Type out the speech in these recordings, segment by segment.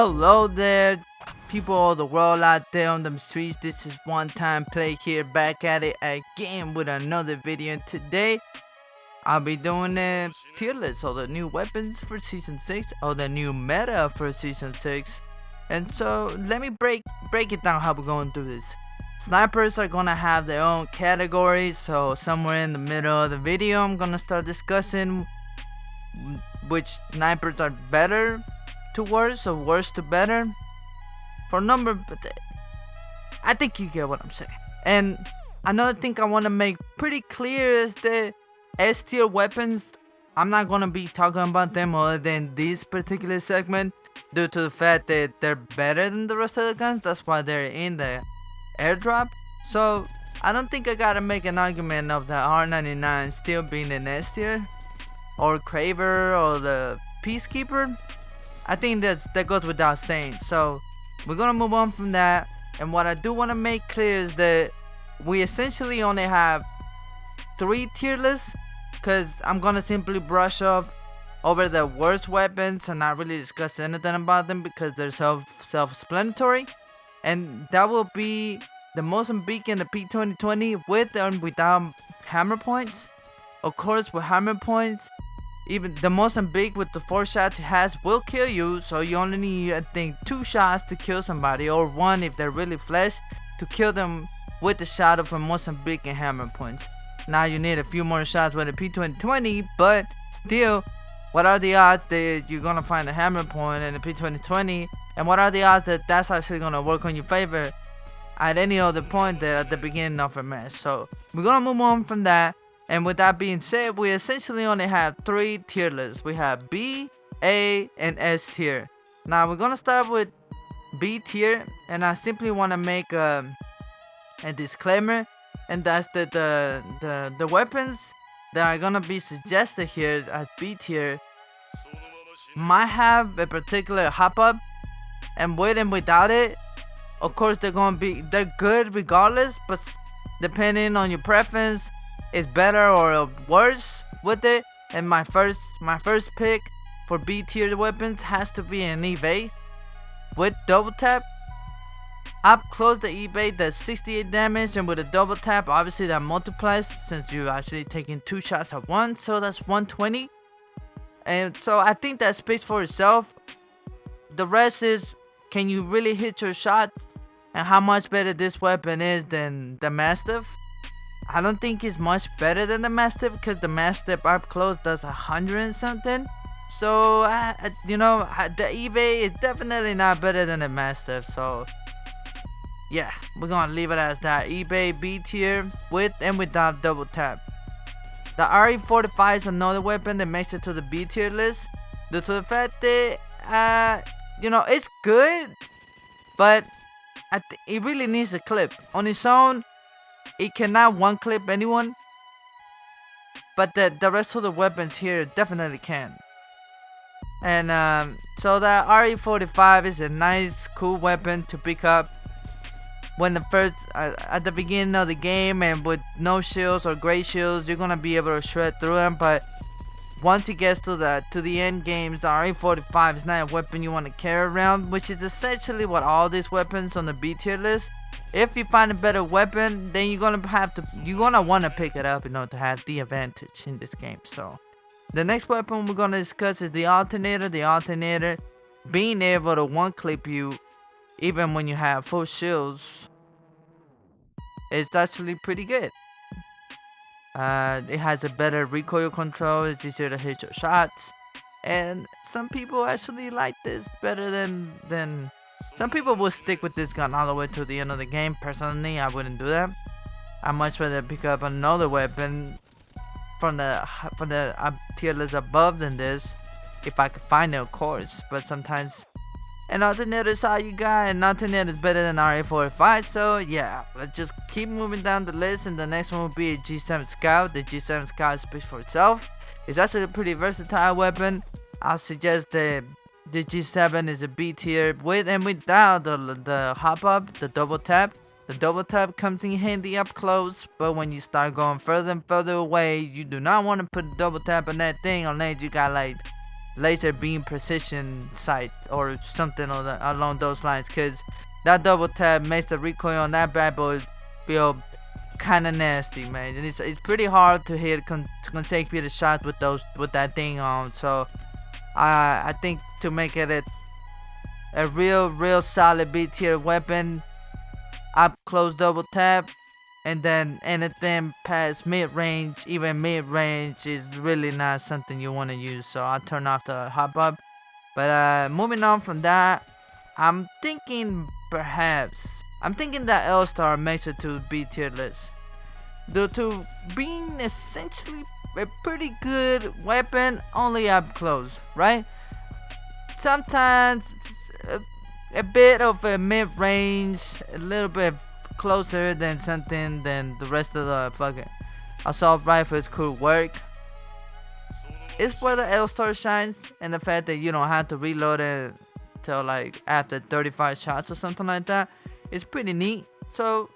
Hello there, people of the world out there on them streets. This is One Time Play here, back at it again with another video. And today, I'll be doing a tier list of the new weapons for Season 6, or the new meta for Season 6. And so, let me break it down how we're going through this. Snipers are gonna have their own categories, so somewhere in the middle of the video, I'm gonna start discussing which snipers are better to worse or worse to better for number, but I think you get what I'm saying. And another thing I want to make pretty clear is that S tier weapons, I'm not gonna be talking about them other than this particular segment due to the fact that they're better than the rest of the guns. That's why they're in the airdrop. So I don't think I gotta make an argument of the R99 still being an S tier, or Kraber, or the Peacekeeper. I think that goes without saying. So we're gonna move on from that. And what I do want to make clear is that we essentially only have 3 tier lists, because I'm gonna simply brush off over the worst weapons and not really discuss anything about them because they're self-explanatory. And that will be the Mozambique and the P2020 with and without hammer points. Of course, with hammer points, even the Mozambique with the 4 shots it has will kill you, so you only need, I think, 2 shots to kill somebody, or 1 if they're really flesh, to kill them with the shot of a Mozambique and hammer points. Now you need a few more shots with the P2020, but still, what are the odds that you're gonna find a hammer point in the P2020, and what are the odds that that's actually gonna work on your favor at any other point there at the beginning of a match? So we're gonna move on from that. And with that being said, we essentially only have 3 tier lists. We have B, A, and S tier. Now we're gonna start with B tier, and I simply want to make a disclaimer, and that's that the weapons that are gonna be suggested here as B tier might have a particular hop up, and with and without it, of course they're good regardless, but depending on your preference, it's better or worse with it. And my first pick for B tier weapons has to be an evade with double tap. Up close, the evade does 68 damage, and with a double tap, obviously that multiplies since you're actually taking 2 shots at once, so that's 120. And so I think that speaks for itself. The rest is, can you really hit your shots, and how much better this weapon is than the Mastiff. I don't think it's much better than the Mastiff, because the Mastiff up close does 100 and something. So, the evade is definitely not better than the Mastiff. So, yeah, we're gonna leave it as that. Evade B tier with and without double tap. The RE45 is another weapon that makes it to the B tier list due to the fact that, it's good, but it really needs a clip. On its own, it cannot one clip anyone, but the rest of the weapons here definitely can. And so the RE45 is a nice, cool weapon to pick up when at the beginning of the game, and with no shields or gray shields, you're gonna be able to shred through them. But once it gets to the end games, the RE45 is not a weapon you want to carry around, which is essentially what all these weapons on the B tier list. If you find a better weapon, then you're gonna want to pick it up in order to have the advantage in this game. So the next weapon we're gonna discuss is the alternator. The alternator being able to one clip you even when you have full shields, it's actually pretty good. It has a better recoil control. It's easier to hit your shots, and some people actually like this better than some people will stick with this gun all the way to the end of the game. Personally, I wouldn't do that. I'd much rather pick up another weapon from the tier list above than this, if I could find it, of course. But sometimes an alternator is all you got, and alternator is better than RE45. So yeah, let's just keep moving down the list, and the next one will be a G7 Scout. The G7 Scout speaks for itself. It's actually a pretty versatile weapon. I'll suggest the G7 is a B tier with and without the hop up, the double tap. The double tap comes in handy up close, but when you start going further and further away, you do not want to put a double tap on that thing unless you got like laser beam precision sight or something along those lines, because that double tap makes the recoil on that bad boy feel kind of nasty, man. And it's pretty hard to hit consecutive shots with that thing on. So I think to make it a real solid B tier weapon, up close double tap, and then anything past mid range, even mid range, is really not something you want to use. So I'll turn off the hop up. But moving on from that, I'm thinking that L-Star makes it to B tier list due to being essentially a pretty good weapon, only up close, right? Sometimes a bit of a mid-range, a little bit closer than something than the rest of the fucking assault rifles could work. It's where the L-Star shines, and the fact that you don't have to reload it till like after 35 shots or something like that is pretty neat. So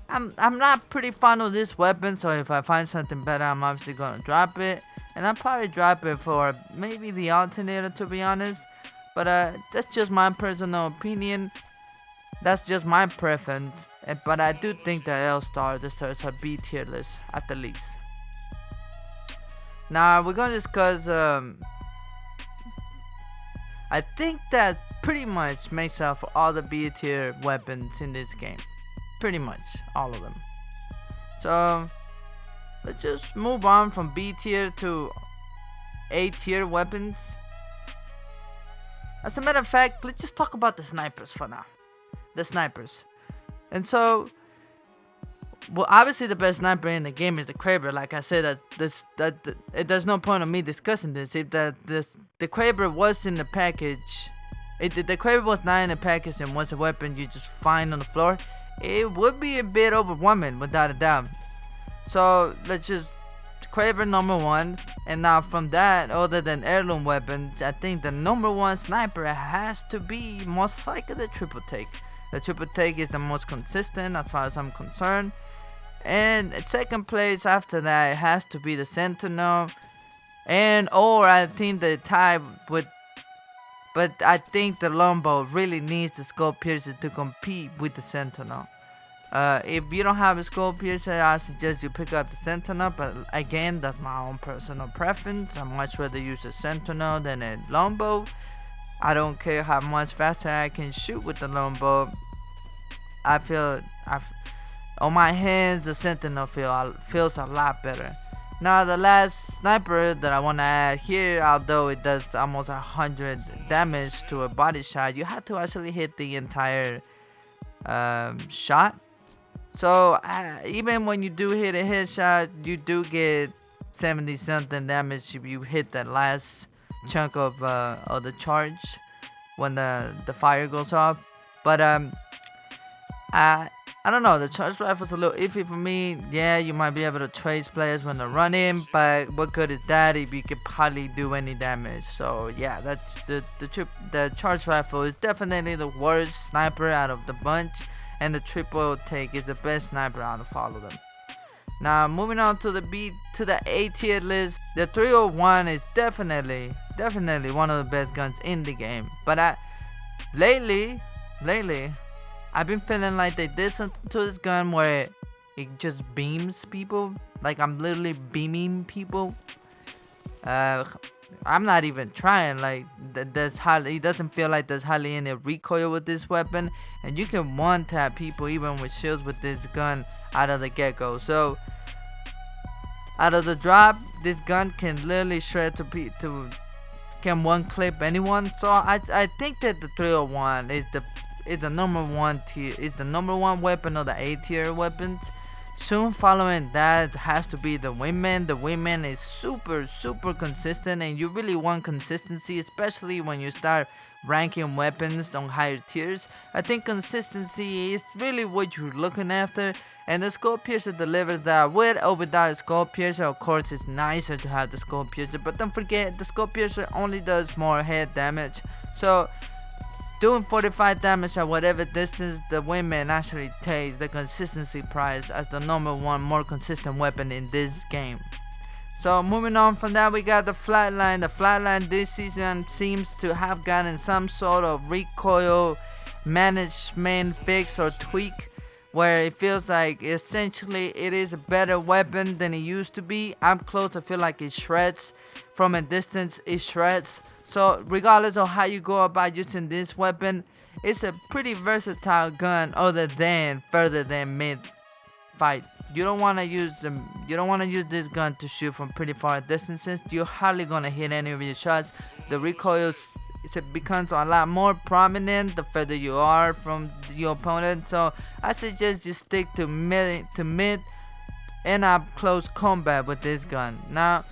I'm not pretty fond of this weapon, so if I find something better, I'm obviously gonna drop it, and I'll probably drop it for maybe the alternator, to be honest. But that's just my personal opinion. That's just my preference. But I do think that L-Star deserves a B tier list at the least. Now we're gonna discuss. I think that pretty much makes up for all the B tier weapons in this game. Pretty much all of them. So let's just move on from B tier to A tier weapons. As a matter of fact, let's just talk about the snipers for now. The snipers. And so, well, obviously the best sniper in the game is the Kraber. Like I said, there's no point of me discussing this. If the Kraber was in the package, if the Kraber was not in the package and was a weapon you just find on the floor, it would be a bit overwhelming, without a doubt. So let's just Kraber number one. And now from that, other than heirloom weapons, I think the number one sniper has to be most likely the triple take. The triple take is the most consistent as far as I'm concerned. And at second place after that, it has to be the Sentinel. Or I think the tie with, but I think the Longbow really needs the Skull Piercer to compete with the Sentinel. If you don't have a Skull Piercer, I suggest you pick up the Sentinel, but again, that's my own personal preference. I much rather use a Sentinel than a Longbow. I don't care how much faster I can shoot with the Longbow. I feel on my hands, the Sentinel feels a lot better. Now the last sniper that I want to add here, although it does almost 100 damage to a body shot, you have to actually hit the entire shot. So even when you do hit a headshot, you do get 70 something damage if you hit that last chunk of the charge when the fire goes off. But I don't know, the charge rifle's a little iffy for me. Yeah, you might be able to trace players when they're running, but what good is that if you could hardly do any damage? So yeah, that's the charge rifle is definitely the worst sniper out of the bunch, and the triple take is the best sniper out of all of them. Now moving on to the A tier list, the 301 is definitely one of the best guns in the game. But lately I've been feeling like they did something to this gun where it just beams people. Like I'm literally beaming people. I'm not even trying. Like it doesn't feel like there's hardly any recoil with this weapon, and you can one tap people even with shields with this gun out of the get-go. So out of the drop, this gun can literally shred can one clip anyone. So I think that the 301 is the number one tier, is the number one weapon of the A tier weapons. Soon following that has to be the Wingman. The Wingman is super consistent, and you really want consistency, especially when you start ranking weapons on higher tiers. I think consistency is really what you're looking after, and the Skull Piercer delivers that. With or without a Skull Piercer, of course it's nicer to have the Skull Piercer, but don't forget the Skull Piercer only does more head damage. So doing 45 damage at whatever distance, the Wingman actually takes the consistency prize as the number one more consistent weapon in this game. So moving on from that, we got the Flatline. The Flatline this season seems to have gotten some sort of recoil management fix or tweak, where it feels like essentially it is a better weapon than it used to be. Up close, I feel like it shreds. From a distance, it shreds. So regardless of how you go about using this weapon, it's a pretty versatile gun other than further than mid fight. You don't want to use this gun to shoot from pretty far distances. You're hardly gonna hit any of your shots. The recoil it becomes a lot more prominent the further you are from your opponent. So I suggest you stick to mid and up close combat with this gun. Now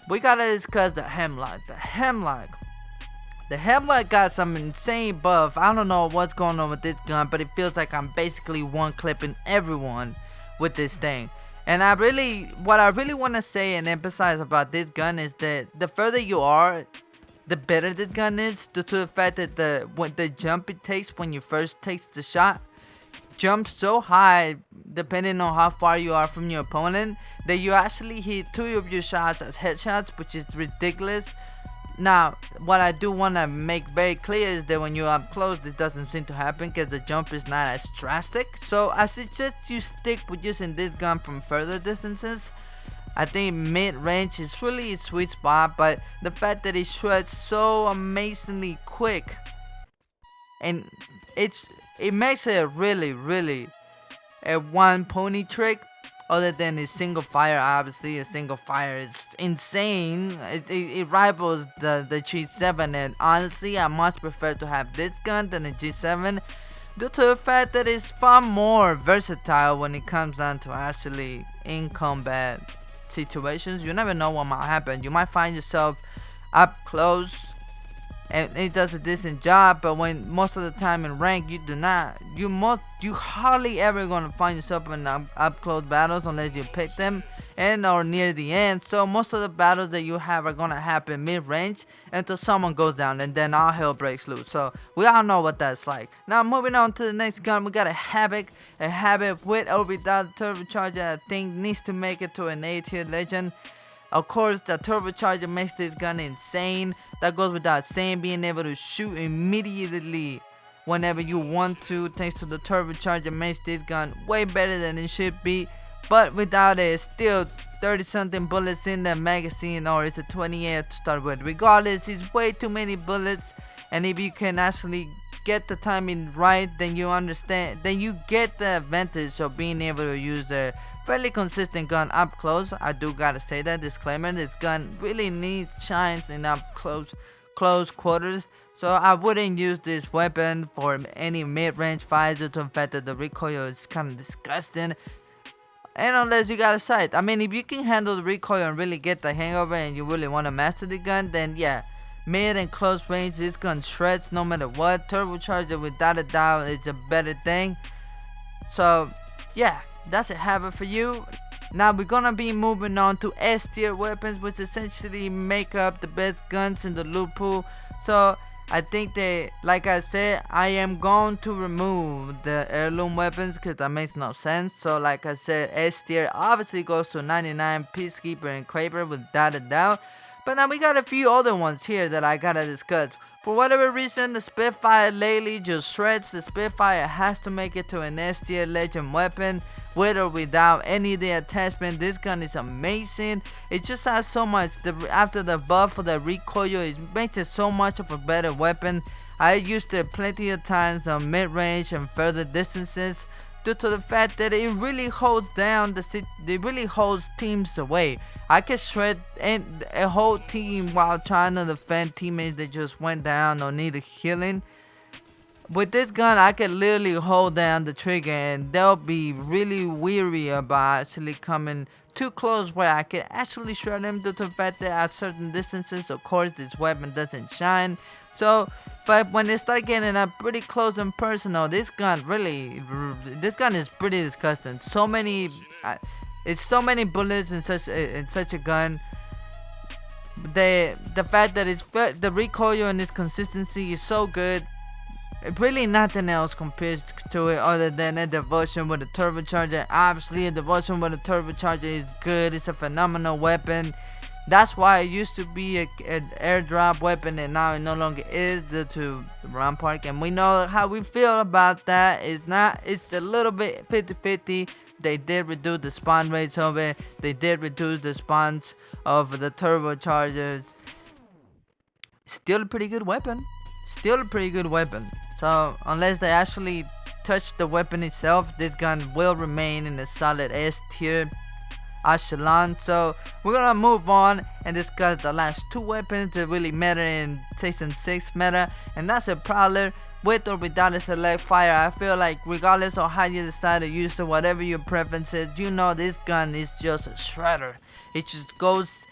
we gotta discuss the Hemlock. The Hemlock got some insane buff. I don't know what's going on with this gun, but it feels like I'm basically one clipping everyone with this thing. And what I really want to say and emphasize about this gun is that the further you are, the better this gun is, due to the fact that the jump it takes when you first take the shot jumps so high depending on how far you are from your opponent that you actually hit 2 of your shots as headshots, which is ridiculous. Now, what I do want to make very clear is that when you're up close, this doesn't seem to happen because the jump is not as drastic. So I suggest you stick with using this gun from further distances. I think mid-range is really a sweet spot, but the fact that it shreds so amazingly quick, and it makes it really a one pony trick. Other than a single fire, obviously a single fire is insane. It rivals the G7, and honestly I much prefer to have this gun than the G7 due to the fact that it's far more versatile when it comes down to actually in combat situations. You never know what might happen. You might find yourself up close and it does a decent job, but when most of the time in rank you hardly ever gonna find yourself in up close battles unless you pick them and or near the end. So most of the battles that you have are gonna happen mid range until someone goes down, and then all hell breaks loose. So we all know what that's like. Now moving on to the next gun, we got a Havoc with or without turbocharger. I think needs to make it to an A tier legend. Of course, the turbocharger makes this gun insane. That goes without saying. Being able to shoot immediately whenever you want to, thanks to the turbocharger, makes this gun way better than it should be. But without it, still 30 something bullets in the magazine, or it's a 28 to start with. Regardless, it's way too many bullets, and if you can actually get the timing right, then you understand, then you get the advantage of being able to use the fairly consistent gun up close. I do gotta say that, disclaimer, this gun really needs shines in up close quarters, so I wouldn't use this weapon for any mid-range fights due to the fact that the recoil is kind of disgusting. And unless you got a sight, I mean, if you can handle the recoil and really get the hang of it and you really want to master the gun, then yeah, mid and close range, this gun shreds no matter what. Turbocharger without a doubt is a better thing. So yeah, that's a habit for you. Now we're gonna be moving on to S tier weapons, which essentially make up the best guns in the loot pool. So I think that, like I said, I am going to remove the heirloom weapons because that makes no sense. So like I said, S tier obviously goes to 99, Peacekeeper and Kraber without a doubt. But now we got a few other ones here that I gotta discuss. For whatever reason, the Spitfire lately just shreds. The Spitfire has to make it to an S tier legend weapon, with or without any of the attachment. This gun is amazing. It just has so much. After the buff for the recoil, it makes it so much of a better weapon. I used it plenty of times on mid range and further distances, due to the fact that it really holds down it really holds teams away. I can shred a whole team while trying to defend teammates that just went down or needed healing. With this gun, I can literally hold down the trigger and they'll be really weary about actually coming too close where I can actually shred them, due to the fact that at certain distances, of course, this weapon doesn't shine. So, but when they start getting up pretty close and personal, this gun is pretty disgusting. So many, it's so many bullets in such a gun. The fact that the recoil and its consistency is so good. really nothing else compares to it other than a devotion with a turbocharger. Obviously, a devotion with a turbocharger is good. It's a phenomenal weapon. That's why it used to be an airdrop weapon, and now it no longer is due to Rampart. And we know how we feel about that. It's a little bit 50-50. They did reduce the spawn rates of it. They did reduce the spawns of the turbochargers. Still a pretty good weapon. So unless they actually touch the weapon itself, this gun will remain in the solid S tier echelon. So we're gonna move on and discuss the last two weapons that really matter in Season 6 meta, and that's a Prowler with or without a select fire. I feel like regardless of how you decide to use it, whatever your preference is, you know this gun is just a shredder. It just goes,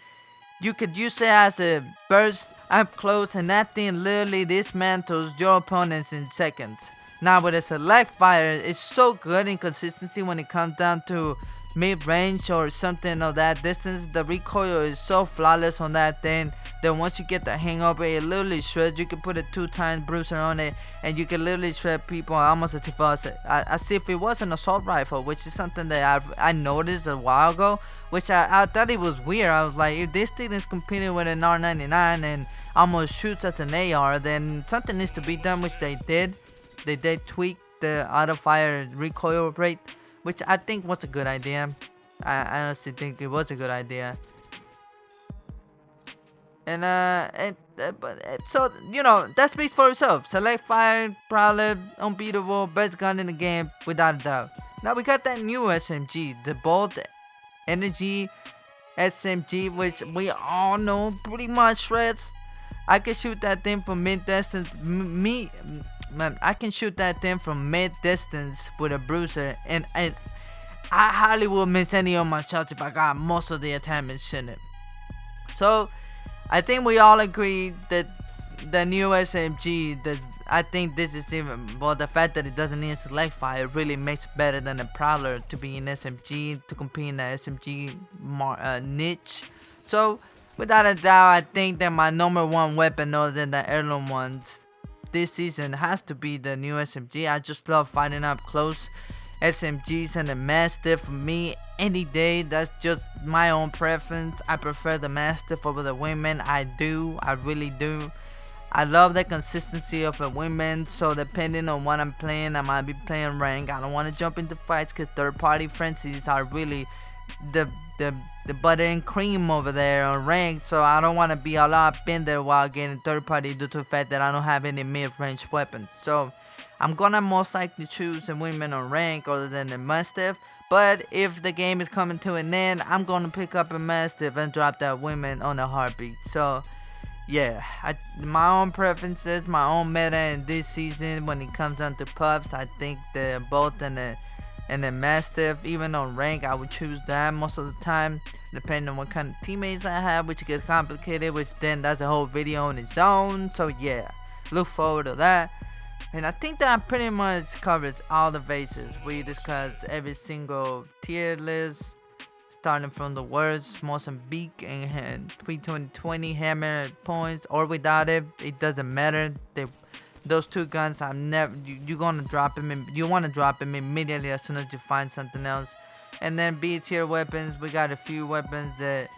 you could use it as a burst up close, and that thing literally dismantles your opponents in seconds. Now with a select fire, it's so good in consistency when it comes down to mid-range or something of that distance. The recoil is so flawless on that thing that once you get the hang of it, it literally shreds. You can put a 2x bruiser on it and you can literally shred people almost as if it was an assault rifle, which is something that I noticed a while ago, which I thought it was weird. I was like, if this thing is competing with an R99 and almost shoots as an AR, then something needs to be done, which they did. They did tweak the auto-fire recoil rate, which I think was a good idea. I honestly think it was a good idea. And so you know, that speaks for itself. Select fire, Prowler, unbeatable, best gun in the game without a doubt. Now we got that new SMG, the Bolt Energy SMG, which we all know pretty much shreds. I can shoot that thing from mid distance. I can shoot that thing from mid distance with a bruiser, and I hardly will miss any of my shots if I got most of the attachments in it. So I think we all agree that the new SMG, I think this is even, well, the fact that it doesn't need select fire really makes it better than a Prowler to be in SMG, to compete in the SMG niche. So without a doubt, I think that my number one weapon other than the heirloom ones this season has to be the new SMG. I just love fighting up close SMGs, and the Mastiff for me any day. That's just my own preference. I prefer the Mastiff over the women. I really do. I love the consistency of the women, so depending on what I'm playing, I might be playing rank. I don't want to jump into fights because third-party frenzies are really the butter and cream over there on rank, so I don't want to be all up in there while getting third party due to the fact that I don't have any mid-range weapons. So I'm gonna most likely choose a women on rank other than the Mastiff, but if the game is coming to an end, I'm gonna pick up a Mastiff and drop that women on a heartbeat. So yeah, my own preferences, my own meta in this season when it comes down to pups, I think the Bolt and the Mastiff, even on rank, I would choose that most of the time, depending on what kind of teammates I have, which gets complicated, which then that's a whole video on its own. So yeah, look forward to that. And I think that pretty much covers all the bases. We discussed every single tier list, starting from the worst, Mozambique and Tweet 2020, hammer points, or without it, it doesn't matter. Those two guns, you're gonna drop them in. You want to drop them immediately as soon as you find something else. And then B tier weapons, we got a few weapons that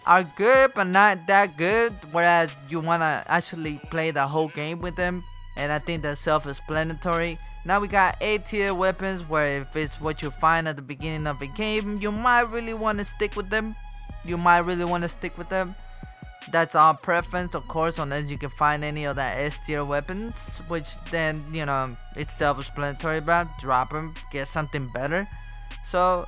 are good but not that good, whereas you want to actually play the whole game with them, and I think that's self-explanatory. Now we got A tier weapons, where if it's what you find at the beginning of a game, you might really want to stick with them. That's our preference, of course, unless you can find any of that S tier weapons, which then, you know, it's self-explanatory about. Drop them, get something better. So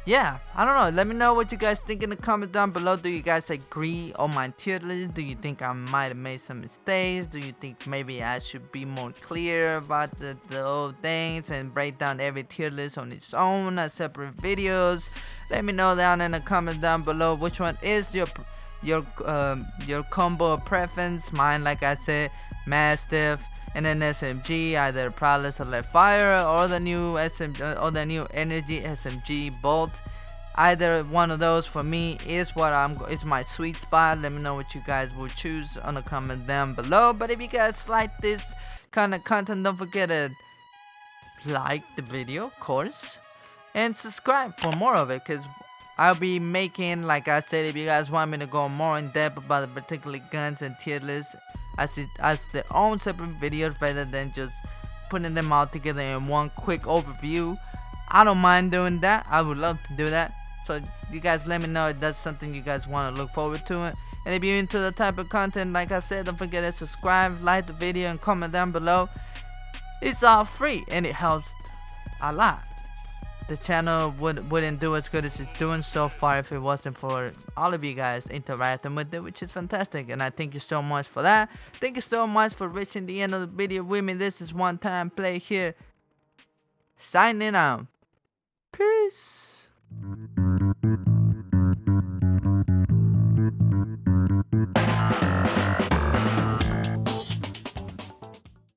yeah, I don't know. Let me know what you guys think in the comments down below. Do you guys agree on my tier list? Do you think I might have made some mistakes? Do you think maybe I should be more clear about the old things and break down every tier list on its own as separate videos? Let me know down in the comments down below which one is your combo preference. Mine, like I said, Mastiff and then SMG, either Prowler Select Fire or the new SMG or the new Energy SMG Bolt. Either one of those for me is is my sweet spot. Let me know what you guys will choose on the comment down below. But if you guys like this kind of content, don't forget to like the video, of course, and subscribe for more of it, because I'll be making, like I said, if you guys want me to go more in depth about the particular guns and tier lists as their own separate videos rather than just putting them all together in one quick overview, I don't mind doing that. I would love to do that. So you guys let me know if that's something you guys want to look forward to. And if you're into the type of content, like I said, don't forget to subscribe, like the video, and comment down below. It's all free and it helps a lot. The channel wouldn't do as good as it's doing so far if it wasn't for all of you guys interacting with it, which is fantastic, and I thank you so much for that. Thank you so much for reaching the end of the video with me. This is One Time Play here, signing out. Peace.